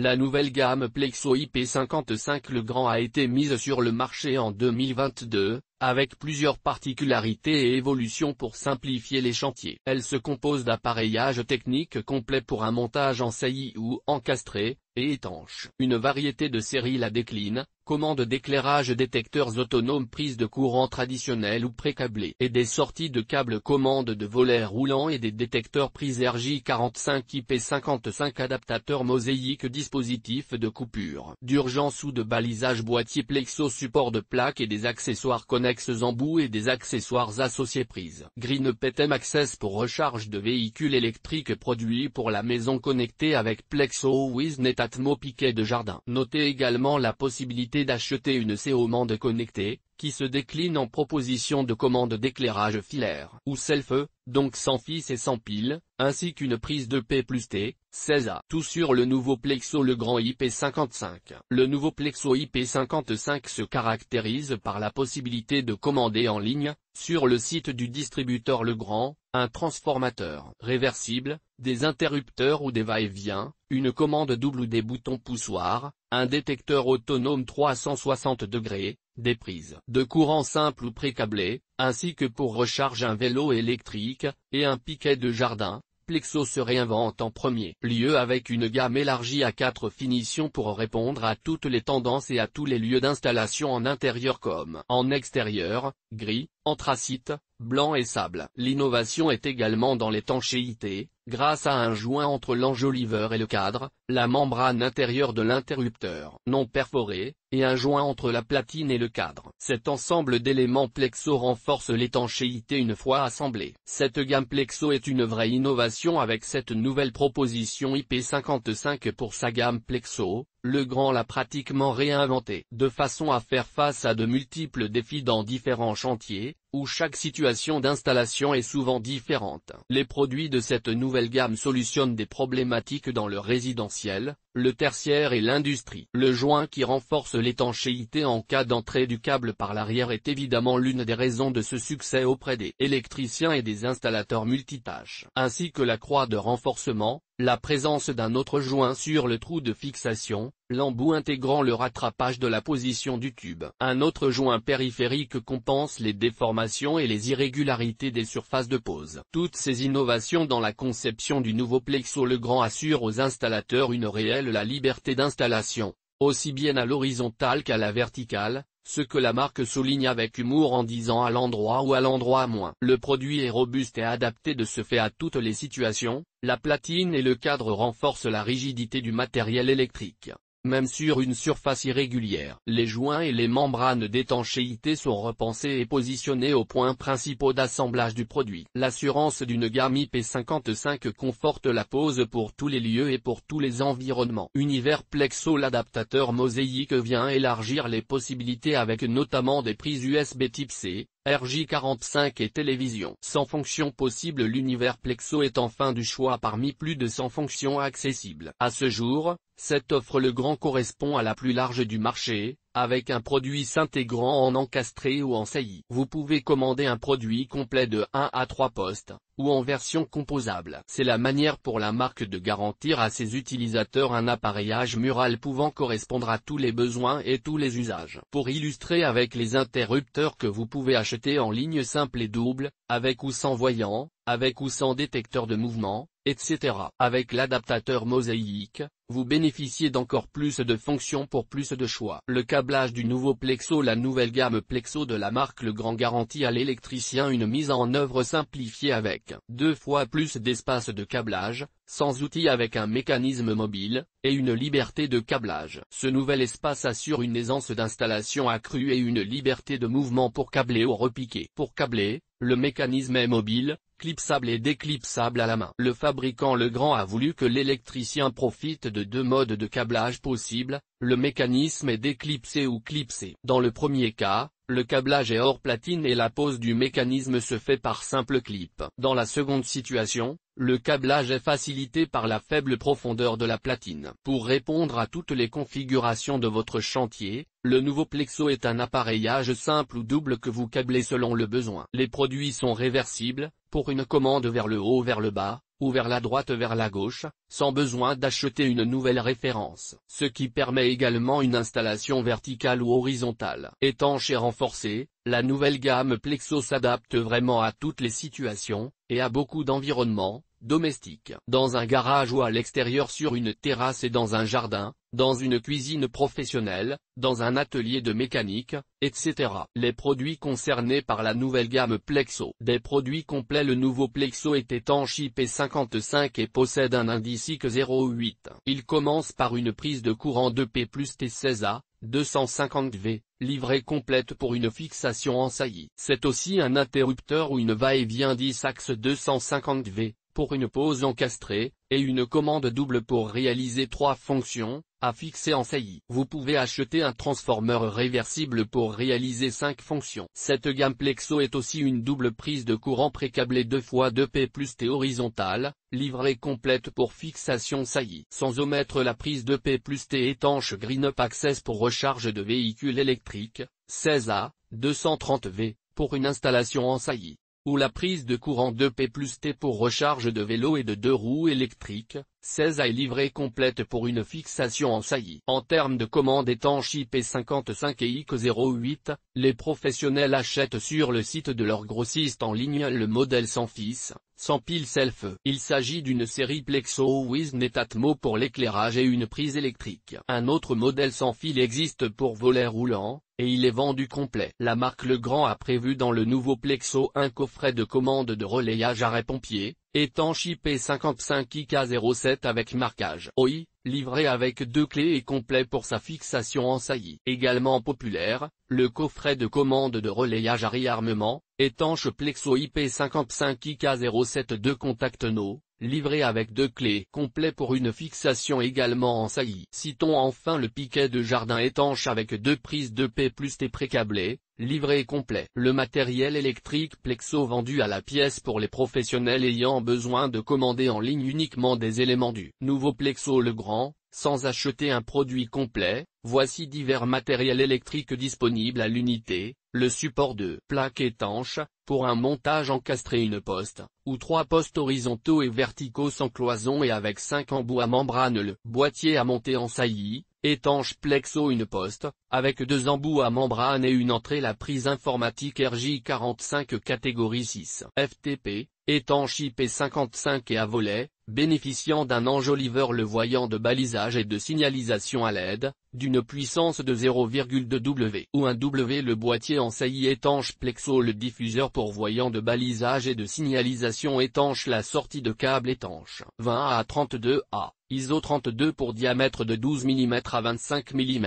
La nouvelle gamme Plexo IP55 Le Grand a été mise sur le marché en 2022, avec plusieurs particularités et évolutions pour simplifier les chantiers. Elle se compose d'appareillages techniques complets pour un montage en saillie ou encastré, et étanche. Une variété de séries la décline, commandes d'éclairage, détecteurs autonomes, prises de courant traditionnelles ou pré-câblées, et des sorties de câbles, commandes de volets roulants et des détecteurs prises RJ45 IP55, adaptateurs mosaïques, dispositifs de coupure d'urgence ou de balisage, boîtier Plexo, support de plaques et des accessoires connexes embouts et des accessoires associés, prises Green PTM Access pour recharge de véhicules électriques, produits pour la maison connectée avec Plexo WizNet Atmo, piquet de jardin. Notez également la possibilité d'acheter une commande connectée, qui se décline en proposition de commande d'éclairage filaire ou self, donc sans fil et sans pile, ainsi qu'une prise de P+T, 16A. Tout sur le nouveau Plexo Le Grand IP55. Le nouveau Plexo IP55 se caractérise par la possibilité de commander en ligne, sur le site du distributeur Le Grand, un transformateur réversible, des interrupteurs ou des va-et-vient, une commande double ou des boutons poussoirs, un détecteur autonome 360 degrés, des prises de courant simple ou pré-câblées, ainsi que pour recharge un vélo électrique, et un piquet de jardin. Plexo se réinvente en premier lieu avec une gamme élargie à 4 finitions pour répondre à toutes les tendances et à tous les lieux d'installation en intérieur comme en extérieur, gris, anthracite, blanc et sable. L'innovation est également dans l'étanchéité, grâce à un joint entre l'enjoliveur et le cadre, la membrane intérieure de l'interrupteur non perforée, et un joint entre la platine et le cadre. Cet ensemble d'éléments Plexo renforce l'étanchéité une fois assemblée. Cette gamme Plexo est une vraie innovation avec cette nouvelle proposition IP55 pour sa gamme Plexo. Le Grand l'a pratiquement réinventé, de façon à faire face à de multiples défis dans différents chantiers, où chaque situation d'installation est souvent différente. Les produits de cette nouvelle gamme solutionnent des problématiques dans le résidentiel, le tertiaire et l'industrie. Le joint qui renforce l'étanchéité en cas d'entrée du câble par l'arrière est évidemment l'une des raisons de ce succès auprès des électriciens et des installateurs multitâches, ainsi que la croix de renforcement, la présence d'un autre joint sur le trou de fixation, l'embout intégrant le rattrapage de la position du tube. Un autre joint périphérique compense les déformations et les irrégularités des surfaces de pose. Toutes ces innovations dans la conception du nouveau Plexo Le Grand assurent aux installateurs une réelle liberté d'installation, aussi bien à l'horizontale qu'à la verticale, ce que la marque souligne avec humour en disant à l'endroit ou à l'endroit moins. Le produit est robuste et adapté de ce fait à toutes les situations, la platine et le cadre renforcent la rigidité du matériel électrique. Même sur une surface irrégulière. Les joints et les membranes d'étanchéité sont repensés et positionnés aux points principaux d'assemblage du produit. L'assurance d'une gamme IP55 conforte la pose pour tous les lieux et pour tous les environnements. Univers Plexo. L'adaptateur mosaïque vient élargir les possibilités avec notamment des prises USB type C, RJ45 et télévision. 100 fonctions possibles. L'univers Plexo est enfin du choix parmi plus de 100 fonctions accessibles. À ce jour, cette offre Le Grand correspond à la plus large du marché, avec un produit s'intégrant en encastré ou en saillie. Vous pouvez commander un produit complet de 1 à 3 postes, ou en version composable. C'est la manière pour la marque de garantir à ses utilisateurs un appareillage mural pouvant correspondre à tous les besoins et tous les usages. Pour illustrer avec les interrupteurs que vous pouvez acheter en ligne simple et double, avec ou sans voyant, avec ou sans détecteur de mouvement, etc. Avec l'adaptateur mosaïque, vous bénéficiez d'encore plus de fonctions pour plus de choix. Le câblage du nouveau Plexo. La nouvelle gamme Plexo de la marque Le Grand garantit à l'électricien une mise en œuvre simplifiée avec 2 fois plus d'espace de câblage, sans outils avec un mécanisme mobile, et une liberté de câblage. Ce nouvel espace assure une aisance d'installation accrue et une liberté de mouvement pour câbler ou repiquer. Pour câbler, le mécanisme est mobile, clipsable et déclipsable à la main. Le fabricant Le Grand a voulu que l'électricien profite de 2 modes de câblage possibles, le mécanisme est déclipsé ou clipsé. Dans le premier cas, le câblage est hors platine et la pose du mécanisme se fait par simple clip. Dans la seconde situation, le câblage est facilité par la faible profondeur de la platine. Pour répondre à toutes les configurations de votre chantier, le nouveau Plexo est un appareillage simple ou double que vous câblez selon le besoin. Les produits sont réversibles, pour une commande vers le haut ou vers le bas, ou vers la droite vers la gauche, sans besoin d'acheter une nouvelle référence. Ce qui permet également une installation verticale ou horizontale. Étanche et renforcée, la nouvelle gamme Plexo s'adapte vraiment à toutes les situations, et à beaucoup d'environnements, domestiques. Dans un garage ou à l'extérieur sur une terrasse et dans un jardin, dans une cuisine professionnelle, dans un atelier de mécanique, etc. Les produits concernés par la nouvelle gamme Plexo. Des produits complets. Le nouveau Plexo est étanche IP55 et possède un indice IC 08. Il commence par une prise de courant 2P plus T16A, 250V, livrée complète pour une fixation en saillie. C'est aussi un interrupteur ou une va-et-vient 10 axes 250V, pour une pose encastrée, et une commande double pour réaliser 3 fonctions, à fixer en saillie. Vous pouvez acheter un transformeur réversible pour réaliser 5 fonctions. Cette gamme Plexo est aussi une double prise de courant précablée 2x2P plus T horizontale, livrée complète pour fixation saillie. Sans omettre la prise 2P plus T étanche Green Up Access pour recharge de véhicules électriques, 16A, 230V, pour une installation en saillie. Ou la prise de courant 2P plus T pour recharge de vélo et de 2 roues électriques, 16A est livrée complète pour une fixation en saillie. En termes de commande étanche IP55 et IC 08, les professionnels achètent sur le site de leur grossiste en ligne le modèle sans fil, sans pile self. Il s'agit d'une série Plexo with Netatmo pour l'éclairage et une prise électrique. Un autre modèle sans fil existe pour volet roulant, et il est vendu complet. La marque Legrand a prévu dans le nouveau Plexo un coffret de commande de relayage arrêt-pompier, étanche IP55 IK07 avec marquage OI, livré avec 2 clés et complet pour sa fixation en saillie. Également populaire, le coffret de commande de relayage à réarmement, étanche Plexo IP55 IK07 2 contacts No, livré avec 2 clés complet pour une fixation également en saillie. Citons enfin le piquet de jardin étanche avec 2 prises 2P plus T précablées, livré complet. Le matériel électrique Plexo vendu à la pièce pour les professionnels ayant besoin de commander en ligne uniquement des éléments du nouveau Plexo Legrand, sans acheter un produit complet. Voici divers matériels électriques disponibles à l'unité. Le support de plaque étanche, pour un montage encastré une poste, ou 3 postes horizontaux et verticaux sans cloison et avec 5 embouts à membrane. Le boîtier à monter en saillie, étanche Plexo une poste, avec 2 embouts à membrane et une entrée. La prise informatique RJ45 catégorie 6 FTP, étanche IP55 et à volet, bénéficiant d'un enjoliveur le voyant de balisage et de signalisation à l'aide, d'une puissance de 0,2 W ou 1 W. Le boîtier en saillie étanche Plexo le diffuseur pour voyant de balisage et de signalisation étanche. La sortie de câble étanche 20 à 32 A, ISO 32 pour diamètre de 12 mm à 25 mm,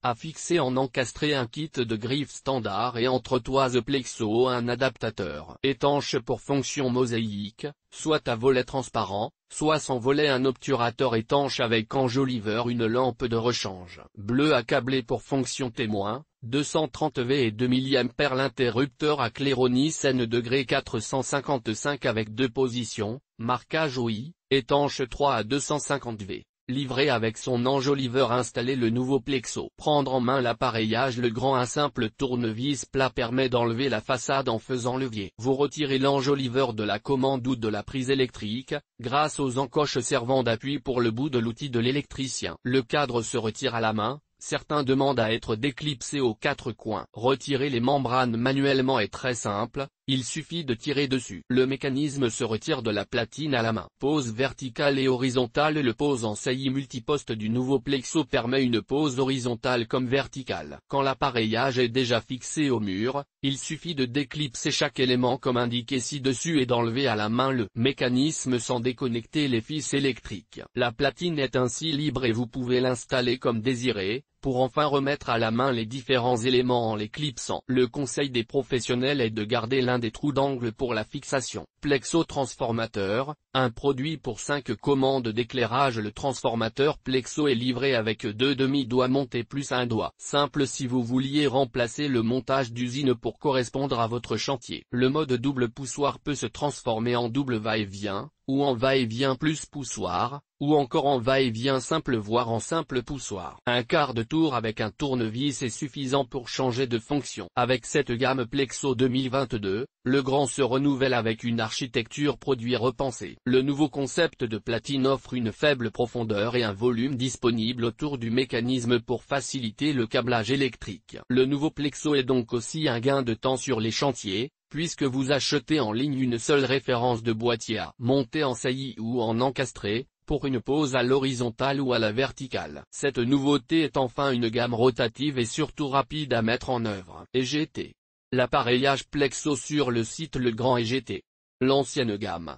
à fixer en encastré. Un kit de griffes standard et entretoise Plexo. Un adaptateur étanche pour fonction mosaïque, soit à volet transparent, soit sans volet. Un obturateur étanche avec enjoliveur. Une lampe de rechange bleu à câbler pour fonction témoin, 230V et 2 mA. L'interrupteur à Cléronis N°455 avec 2 positions, marquage OI, étanche 3 à 250V. Livré avec son enjoliveur installé. Le nouveau Plexo. Prendre en main l'appareillage Legrand. Un simple tournevis plat permet d'enlever la façade en faisant levier. Vous retirez l'enjoliveur de la commande ou de la prise électrique, grâce aux encoches servant d'appui pour le bout de l'outil de l'électricien. Le cadre se retire à la main. Certains demandent à être déclipsés aux 4 coins. Retirer les membranes manuellement est très simple, il suffit de tirer dessus. Le mécanisme se retire de la platine à la main. Pose verticale et horizontale. Le pose en saillie multiposte du nouveau Plexo permet une pose horizontale comme verticale. Quand l'appareillage est déjà fixé au mur, il suffit de déclipser chaque élément comme indiqué ci-dessus et d'enlever à la main le mécanisme sans déconnecter les fils électriques. La platine est ainsi libre et vous pouvez l'installer comme désiré, pour enfin remettre à la main les différents éléments en les clipsant. Le conseil des professionnels est de garder l'un des trous d'angle pour la fixation. Plexo transformateur, un produit pour 5 commandes d'éclairage. Le transformateur Plexo est livré avec 2 demi-doigts montés plus un doigt. Simple si vous vouliez remplacer le montage d'usine pour correspondre à votre chantier. Le mode double poussoir peut se transformer en double va-et-vient, ou en va-et-vient plus poussoir, ou encore en va-et-vient simple voire en simple poussoir. Un quart de tour avec un tournevis est suffisant pour changer de fonction. Avec cette gamme Plexo 2022, le Grand se renouvelle avec une architecture produit repensée. Le nouveau concept de platine offre une faible profondeur et un volume disponible autour du mécanisme pour faciliter le câblage électrique. Le nouveau Plexo est donc aussi un gain de temps sur les chantiers, puisque vous achetez en ligne une seule référence de boîtier à monter en saillie ou en encastré, pour une pose à l'horizontale ou à la verticale. Cette nouveauté est enfin une gamme rotative et surtout rapide à mettre en œuvre. EGT. L'appareillage Plexo sur le site Le Grand EGT. L'ancienne gamme,